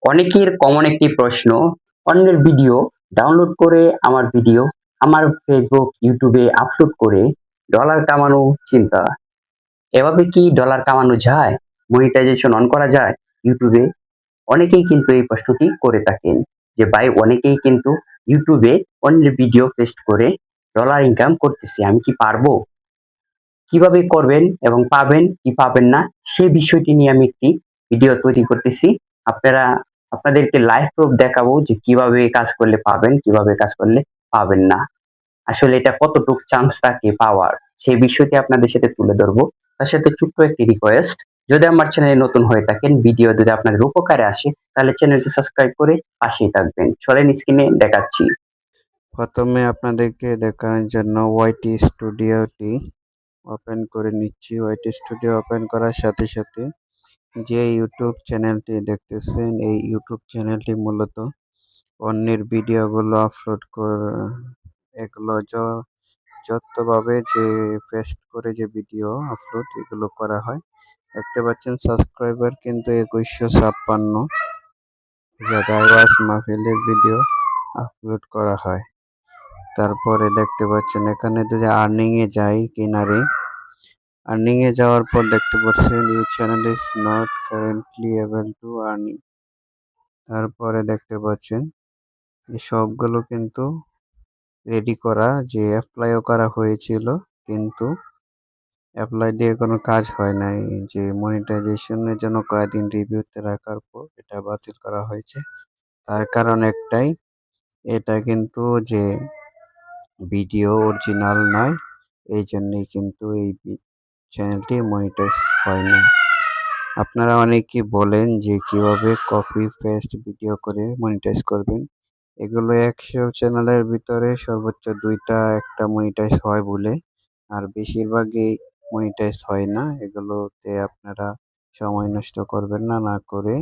অনেকের কমন একটি প্রশ্ন, অন্যের ভিডিও ডাউনলোড করে আমার ভিডিও আমার ফেসবুক, ইউটিউবে আপলোড করে ডলার কামানো চিন্তা। এভাবে কি ডলার কামানো যায়? মনিটাইজেশন অন করা যায় ইউটিউবে? অনেকেই কিন্তু এই প্রশ্নটি করে থাকেন যে ভাই অনেকেই কিন্তু ইউটিউবে অন্যের ভিডিও পেস্ট করে ডলার ইনকাম করতেছে। আমি কি পারবো? কিভাবে করবেন এবং পাবেন কি পাবেন না সেই বিষয়টি নিয়ে আমি একটি ভিডিও তৈরি করতেছি। আপনারা আপনাদেরকে লাইভ প্রুফ দেখাবো যে কিভাবে কাজ করলে পাবেন, কিভাবে কাজ করলে পাবেন না। আসলে এটা কতটুক চান্স থাকে পাওয়ার সেই বিষয়টি আপনাদের সাথে তুলে ধরবো। তার সাথে ছোট্ট একটি রিকোয়েস্ট, যদি আমার চ্যানেলে নতুন হয়ে থাকেন, ভিডিও যদি আপনাদের উপকারে আসে তাহলে চ্যানেলটি সাবস্ক্রাইব করে পাশেই থাকবেন। চলেন স্ক্রিনে দেখাচ্ছি। প্রথমে আপনাদেরকে দেখানোর জন্য ওয়াইটি স্টুডিওটি ওপেন করে নিচ্ছি। ওয়াইটি স্টুডিও ওপেন করার সাথে সাথে যে ইউটিউব চ্যানেলটি দেখতেছেন, এই ইউটিউব চ্যানেলটি মূলত অন্যের ভিডিওগুলো আপলোড করে এগুলো যতভাবে যে পেস্ট করে যে ভিডিও আপলোড এগুলো করা হয়। দেখতে পাচ্ছেন সাবস্ক্রাইবার কিন্তু 2156 জায়গায় মাহফিলের ভিডিও আপলোড করা হয়। তারপরে দেখতে পাচ্ছেন এখানে যদি আর্নিং এ যাই কিনারে, আর্নিং এ যাওয়ার পর দেখতে পাচ্ছেন you channel is not currently able to earning. তারপরে দেখতে পাচ্ছেন এই সবগুলো কিন্তু রেডি করা, যে অ্যাপ্লাইও করা হয়েছিল কিন্তু অ্যাপ্লাই দিয়ে কোনো কাজ হয় নাই। যে মনিটাইজেশনের জন্য কয়েকদিন রিভিউতে রাখার পর এটা বাতিল করা হয়েছে। তার কারণ একটাই, এটা কিন্তু যে ভিডিও অরিজিনাল নয়, এই জন্যই কিন্তু এই চ্যানেলটি মনিটাইজ হয় না। আপনারা অনেকেই বলেন যে কিভাবে কপি পেস্ট ভিডিও করে মনিটাইজ করবেন। এগুলো 100 চ্যানেলের ভিতরে সর্বোচ্চ 2টা একটা মনিটাইজ হয় বলে, আর বেশিরভাগই মনিটাইজ হয় না। এগুলোতে আপনারা সময় নষ্ট করবেন না, না করে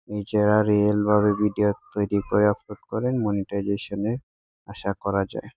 নিজেরা রিয়েল ভাবে ভিডিও তৈরি করে আপলোড করেন, মনিটাইজেশনের আশা করা যায়।